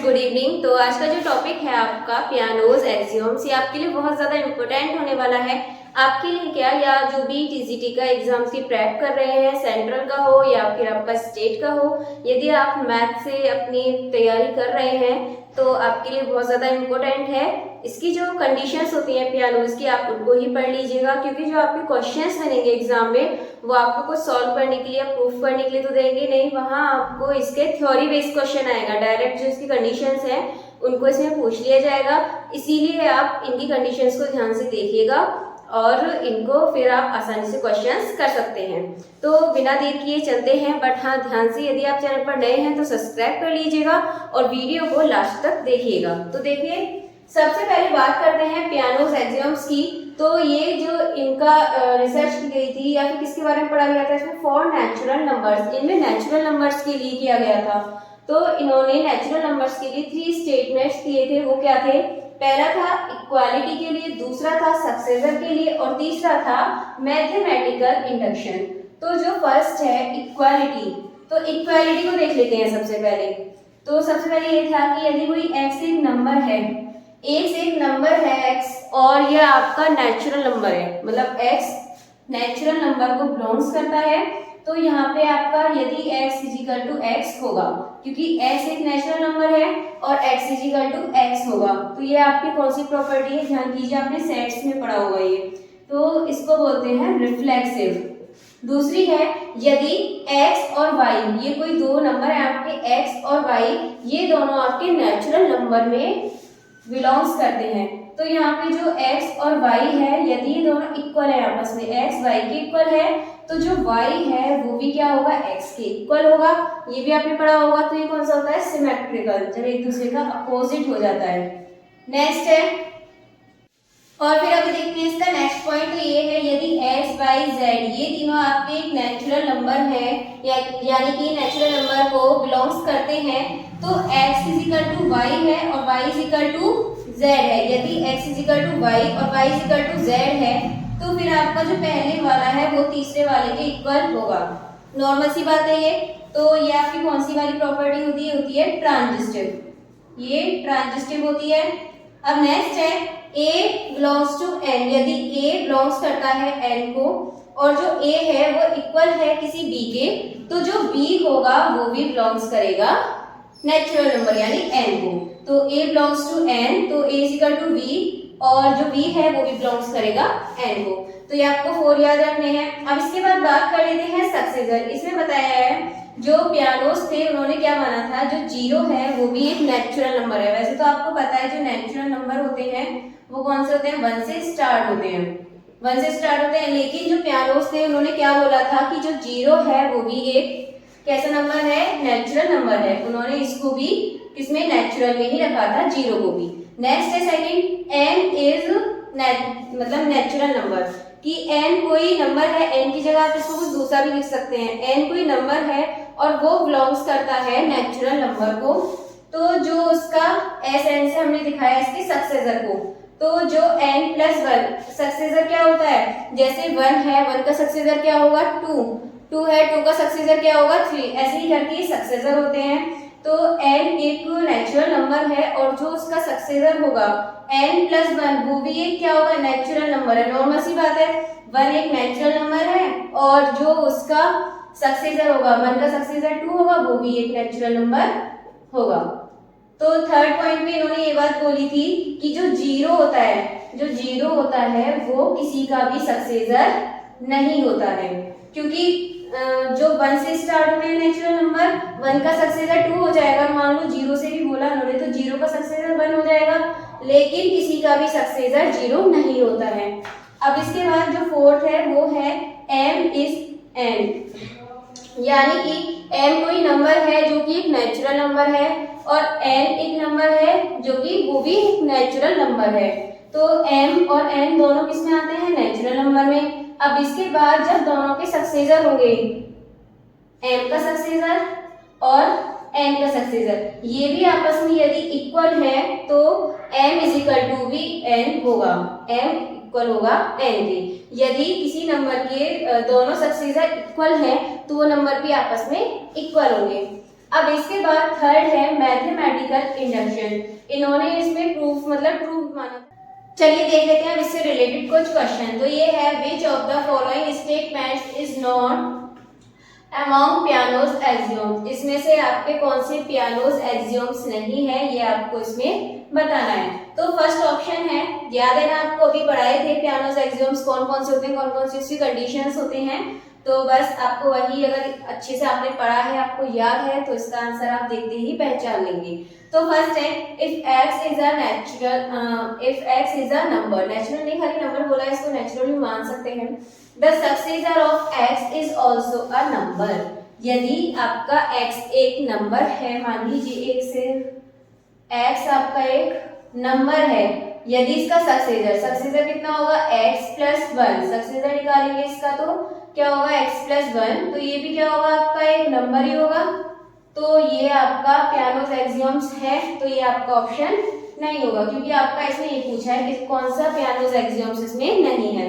Friends, good evening. तो आज का जो टॉपिक है आपका पियानोज एक्सियोम्स, ये आपके लिए बहुत ज़्यादा इम्पोर्टेंट होने वाला है। आपके लिए क्या, या जो भी टीजीटी का एग्जाम्स की प्रेप कर रहे हैं, सेंट्रल का हो या फिर आपका स्टेट का हो, यदि आप मैथ से अपनी तैयारी कर रहे हैं तो आपके लिए बहुत ज़्यादा इम्पोर्टेंट है। इसकी जो कंडीशंस होती हैं पियानोज की, आप उनको ही पढ़ लीजिएगा, क्योंकि जो आपके क्वेश्चंस बनेंगे एग्जाम में वो आपको कुछ सॉल्व करने के लिए, प्रूफ करने के लिए तो देंगे नहीं, वहाँ आपको इसके थ्योरी बेस्ड क्वेश्चन आएगा। डायरेक्ट जो इसकी कंडीशंस हैं उनको इसमें पूछ लिया जाएगा। इसीलिए आप इनकी कंडीशंस को ध्यान से देखिएगा और इनको फिर आप आसानी से क्वेश्चंस कर सकते हैं। तो बिना देर किए चलते हैं, बट हाँ ध्यान से, यदि आप चैनल पर नए हैं तो सब्सक्राइब कर लीजिएगा और वीडियो को लास्ट तक देखिएगा। तो देखिए, सबसे पहले बात करते हैं पियानोज एक्सियोम्स की। तो ये जो इनका रिसर्च की गई थी या फिर किसके बारे में पढ़ा गया था, इसमें फॉर नेचुरल नंबर्स, इनमें नेचुरल नंबर्स के लिए किया गया था। तो इन्होंने नेचुरल नंबर्स के लिए 3 स्टेटमेंट्स दिए थे। वो क्या थे? पहला था इक्वालिटी के लिए, दूसरा था सक्सेसर के लिए और तीसरा था मैथमेटिकल इंडक्शन। तो जो फर्स्ट है इक्वालिटी, तो इक्वालिटी को देख लेते हैं सबसे पहले। तो सबसे पहले ये था कि यदि कोई x एक नंबर है, एक से एक नंबर है x, और यह आपका नेचुरल नंबर है, मतलब x नेचुरल नंबर को बिलोंग्स करता है, तो यहाँ पे आपका यदि x इजिकल टू x होगा, क्योंकि x एक नेचुरल नंबर है और x इजिकल टू x होगा, तो ये आपकी कौन सी प्रॉपर्टी है? ध्यान कीजिए, आपने सेट्स में पढ़ा होगा ये, तो इसको बोलते हैं रिफ्लेक्सिव। दूसरी है, यदि x और y, ये कोई दो नंबर है आपके x और y, ये दोनों आपके नेचुरल नंबर में बिलोंग्स करते हैं, तो यहाँ पे जो x और y है, यदि ये दोनों इक्वल है आपस में, x y के इक्वल है, तो जो y है वो भी क्या होगा? x के इक्वल होगा। ये भी आपने पढ़ा होगा। तो ये कौन सा होता है? सिमेट्रिकल, जब एक दूसरे का अपोजिट हो जाता है। नेक्स्ट है, और फिर अभी देखते हैं इसका नेक्स्ट पॉइंट। तो ये है, यदि x y z ये तीनों आपके एक नेचुरल नंबर है, यानी कि नेचुरल नंबर को बिलोंग्स करते हैं, तो x इजिकल टू y है और y इजिकल टू z है। यदि x इजिकल टू y और y इजिकल टू z है, तो फिर आपका जो पहले वाला है वो तीसरे वाले के इक्वल होगा। नॉर्मल सी बात है ये। तो ये आपकी कौन सी वाली प्रॉपर्टी होती है? होती है ट्रांजिस्टिव। ये ट्रांजिस्टिव होती है। अब नेक्स्ट है, a बिलोंग्स टू n, यदि a बिलोंग्स करता है n को और जो a है वो इक्वल है किसी b के, तो जो b होगा वो भी बिलोंग्स करेगा नेचुरल नंबर यानी n को। तो a बिलोंग्स टू n, तो a इक्वल टू b, और जो b है वो भी बिलोंग्स करेगा n को। तो ये आपको 4 याद रखने हैं। अब इसके बाद बात कर लेते हैं सक्सेसर। इसमें बताया है, जो पियानोज थे उन्होंने क्या माना था, जो 0 है वो भी एक नेचुरल नंबर है। वैसे तो आपको पता है जो नेचुरल नंबर होते हैं वो कौन से होते हैं? 1 से स्टार्ट होते हैं, 1 से स्टार्ट होते हैं। लेकिन जो पियानोज थे उन्होंने क्या बोला था कि जो 0 है वो भी एक कैसा नंबर है? नेचुरल नंबर है। उन्होंने इसको भी किसमें? नेचुरल में ही रखा था, 0 को भी। नेक्स्ट है सेकंड, n इज मतलब नेचुरल नंबर, कि n कोई नंबर है, n की जगह आप इसको कुछ दूसरा भी लिख सकते हैं। n कोई नंबर है और वो बिलोंग्स करता है नेचुरल नंबर को, तो जो उसका एस एन से हमने दिखाया इसके सक्सेसर को, तो जो n प्लस 1 सक्सेसर क्या होता है? जैसे 1 है, 1 का सक्सेसर क्या होगा? 2 है, 2 का सक्सेसर क्या होगा? 3, ऐसे ही करके सक्सेसर होते हैं। तो n एक नेचुरल नंबर है और जो उसका सक्सेसर होगा n प्लस 1, वो भी एक क्या होगा? नेचुरल नंबर है। नॉर्मल सी बात है, 1 एक नेचुरल नंबर है और जो उसका सक्सेसर होगा, 1 का सक्सेसर 2 होगा, वो भी एक नेचुरल नंबर होगा। तो थर्ड पॉइंट में इन्होंने ये बात बोली थी कि जो 0 होता है, जो 0 होता है वो किसी का भी सक्सेसर नहीं होता है, क्योंकि जो 1 से स्टार्ट होते हैं नेचुरल नंबर, 1 का सक्सेसर 2 हो जाएगा। मान लो 0 से भी बोला उन्होंने, तो 0 का सक्सेसर 1 हो जाएगा, लेकिन किसी का भी सक्सेसर 0 नहीं होता है। अब इसके बाद जो फोर्थ है वो है m इज n, यानी कि m कोई नंबर है जो कि एक नेचुरल नंबर है और n एक नंबर है जो कि वो भी एक नेचुरल नंबर है। तो m और n दोनों किस में आते हैं? नेचुरल नंबर में। अब इसके बाद जब दोनों के सक्सेसर होंगे, m का सक्सेसर और n का सक्सेसर, ये भी आपस में यदि इक्वल है तो m इजिकल टू भी n होगा, m इक्वल होगा n के। यदि किसी नंबर के दोनों सक्सेसर इक्वल हैं तो वो नंबर भी आपस में इक्वल होंगे। अब इसके बाद थर्ड है मैथमेटिकल इंडक्शन। इन्होंने इसमें प्रूफ माना था। चलिए देख लेते हैं अब इससे रिलेटेड कुछ क्वेश्चन। तो ये है which of the following statements is not among Peano's axioms. इसमें से आपके कौन से पियानोज एक्सियोम्स नहीं है, ये आपको इसमें बताना है। तो फर्स्ट ऑप्शन है, याद है ना आपको अभी पढ़ाए थे पियानोज एक्सियोम्स कौन कौन से होते हैं, कौन कौन सी उसकी कंडीशंस होते हैं। तो बस आपको वही, अगर अच्छे से आपने पढ़ा है, आपको याद है, तो इसका आंसर आप देखते ही पहचान लेंगे। तो फर्स्ट है if x is a number, natural नहीं खाली नंबर बोला है, इसको नेचुरल भी मान सकते हैं। The successor of x is also a number, यदि आपका x एक नंबर है, मान लीजिए एक से x आपका एक नंबर है, यदि इसका सक्सेसर कितना होगा x प्लस 1, सक्सेसर निकालेंगे इसका तो क्या होगा x प्लस 1, तो ये भी क्या होगा आपका एक नंबर ही होगा। तो ये आपका पियानोज एक्सियोम्स है, तो ये आपका ऑप्शन नहीं होगा, क्योंकि आपका इसमें ये पूछा है कि कौन सा पियानोज एक्सियोम्स इसमें नहीं है।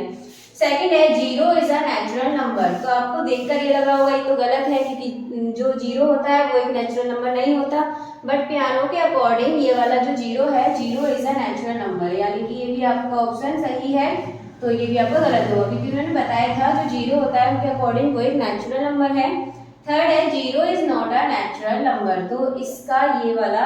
सेकंड है zero is a natural number. तो आपको देखकर ये लग रहा होगा ये तो गलत है, क्योंकि जो जीरो होता है वो एक नेचुरल नंबर नहीं होता, बट पियानो के अकॉर्डिंग ये वाला जो जीरो है, zero is a natural number, यानी कि ये भी आपका ऑप्शन सही है। तो ये भी आपका गलत होगा, क्योंकि उन्होंने बताया था जो जीरो होता है उनके अकॉर्डिंग वो एक नेचुरल नंबर है। थर्ड है zero is not a natural number. तो इसका ये वाला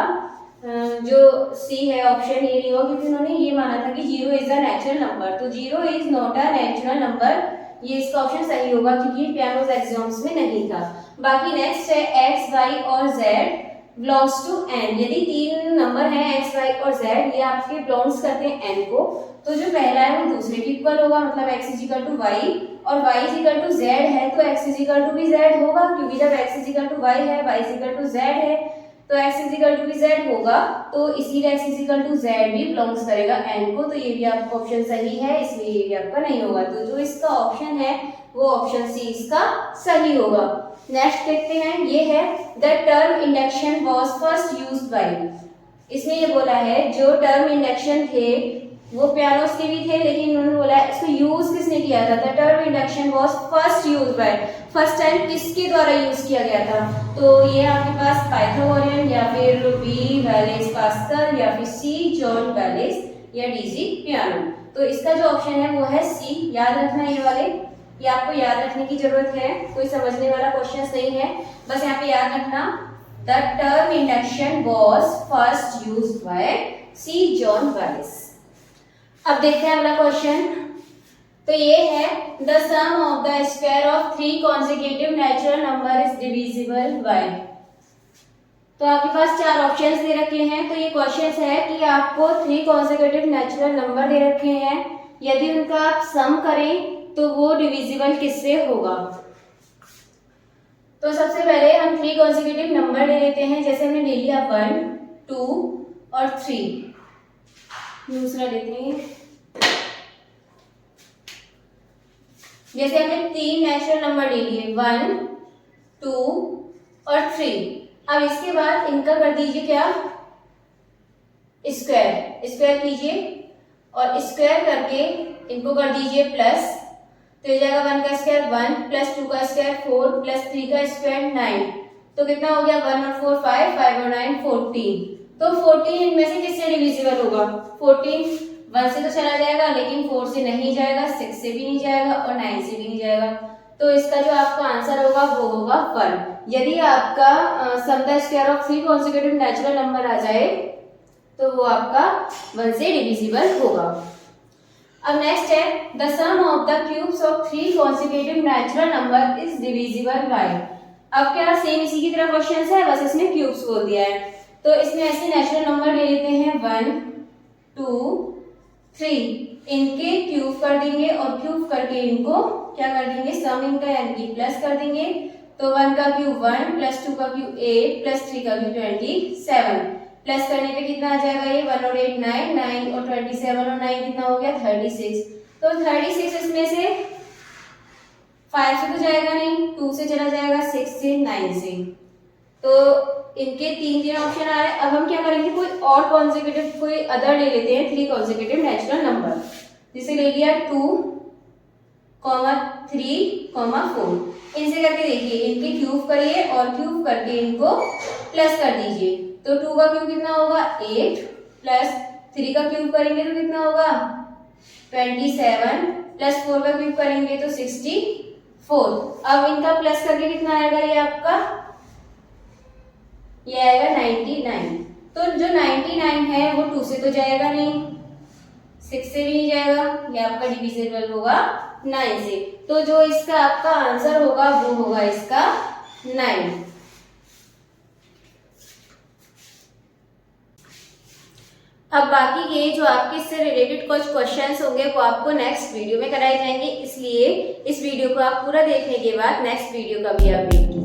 जो सी है ऑप्शन ये नहीं होगा, क्योंकि उन्होंने ये माना था कि zero is a natural number. तो zero is not a natural number, ये इसका ऑप्शन सही होगा, क्योंकि पियानोज एक्सियोम्स में नहीं था। बाकी नेक्स्ट है एक्स वाई और जेड बिलोंग्स टू एन। यदि तीन नंबर हैं एक्स वाई और जेड, ये आपके बिलोंग्स करते हैं एन को, तो जो पहला है वो दूसरे के इक्वल होगा, मतलब x is equal to Y, और y is equal to Z है, तो x इज इक्वल टू भी जेड होगा, क्योंकि जब x is equal to Y है, y is equal to Z है, तो x इज इक्वल टू भी जेड होगा, तो इसीलिए x is equal to Z भी बिलोंग्स करेगा n को। तो ये भी आपका ऑप्शन सही है, इसलिए ये भी आपका नहीं होगा। तो जो इसका ऑप्शन है वो ऑप्शन सी इसका सही होगा। नेक्स्ट देखते हैं, ये है the term induction was first used bye. इसमें ये बोला है जो टर्म इंडक्शन थे वो पियानोस के भी थे, लेकिन उन्होंने बोला इसको यूज किसने किया था। The term induction was first used bye, first time किसके द्वारा यूज किया गया था। तो ये आपके पास पाइथागोरियन, या फिर बी वैलेस पास्कल, या फिर सी जॉन वैलेस, या डी जी पियानो। तो इसका जो ऑप्शन है वो है सी। याद रखना ये वाले, ये आपको याद रखने की जरूरत है, कोई समझने वाला क्वेश्चन नहीं है, बस यहाँ पे याद रखना the term induction was first used by C John Wallis. अब देखते हैं अगला क्वेश्चन। तो ये है the sum of the square of three consecutive natural number is divisible by. तो आपके पास चार ऑप्शंस दे रखे हैं। तो ये क्वेश्चन है कि आपको थ्री कॉन्सेक्यूटिव नेचुरल नंबर दे रखे हैं, यदि उनका आप सम करें तो वो डिविजिबल किससे होगा। तो सबसे पहले हम थ्री कॉन्सेक्यूटिव नंबर ले लेते हैं, जैसे हमने ले लिया 1, 2 और 3। दूसरा लेते हैं, जैसे हमने तीन नेचुरल नंबर ले लिए 1, 2 और 3। अब इसके बाद इनका कर दीजिए क्या, स्क्वायर कीजिए, और स्क्वायर करके इनको कर दीजिए प्लस। तो ये जाएगा 1 का स्क्वायर 1 प्लस 2 का स्क्वायर 4 प्लस 3 का स्क्वायर 9। तो कितना हो गया 1 और 4 5, 5 और 9 14। तो 14 इनमें से किससे डिविजिबल होगा। 14 1 से तो चला जाएगा, लेकिन 4 से नहीं जाएगा, 6 से भी नहीं जाएगा, और 9 से भी नहीं जाएगा। तो इसका जो आपका आंसर होगा वो होगा 1। यदि आपका sum the square of three consecutive natural number आ जाए तो वो आपका 1 से डिविजिबल होगा। अब नेक्स्ट है the sum of the cubes of three consecutive natural number is divisible by. अब क्या सेम इसी की तरह क्वेश्चन है, बस इसमें क्यूब्स बोल दिया है। तो इसमें ऐसे नेचुरल नंबर ले लेते हैं 1, 2, 3, इनके क्यूब कर देंगे, और क्यूब करके इनको क्या कर देंगे, सम इनका यानी कि प्लस कर देंगे। तो 1 का क्यूब 1 प्लस 2 का क्यूब 8 प्लस 3 का क्यूब 27। प्लस करने पे कितना आ जाएगा, ये 1 और 8 9, 9 और 27 और 9 कितना हो गया 36। तो 36 इसमें से 5 से तो जाएगा नहीं, 2 से चला जाएगा, 6 से, 9 से। तो इनके तीन ऑप्शन आ रहे हैं। अब हम क्या करेंगे, कोई और कॉन्सेक्यूटिव कोई अदर ले लेते हैं थ्री कॉन्सेक्यूटिव नेचुरल नंबर। जिसे ले लिया 2 3, 4। इनसे करके देखिए, इनके क्यूब करिए और क्यूब करके इनको प्लस कर दीजिए। तो 2 का क्यूब कितना होगा 8 प्लस 3 का क्यूब करेंगे तो कितना होगा 27 प्लस 4 का क्यूब करेंगे तो 64। अब इनका प्लस करके कितना आएगा, ये आपका ये आएगा 99। तो जो 99 है वो 2 से तो जाएगा नहीं, 6 से भी नहीं जाएगा, ये आपका डिविजिबल होगा 9 से। तो जो इसका आपका आंसर होगा वो होगा इसका 9। अब बाकी के जो आपके इससे रिलेटेड कुछ क्वेश्चंस होंगे वो आपको नेक्स्ट वीडियो में कराए जाएंगे, इसलिए इस वीडियो को आप पूरा देखने के बाद नेक्स्ट वीडियो का भी आप वेट कीजिए।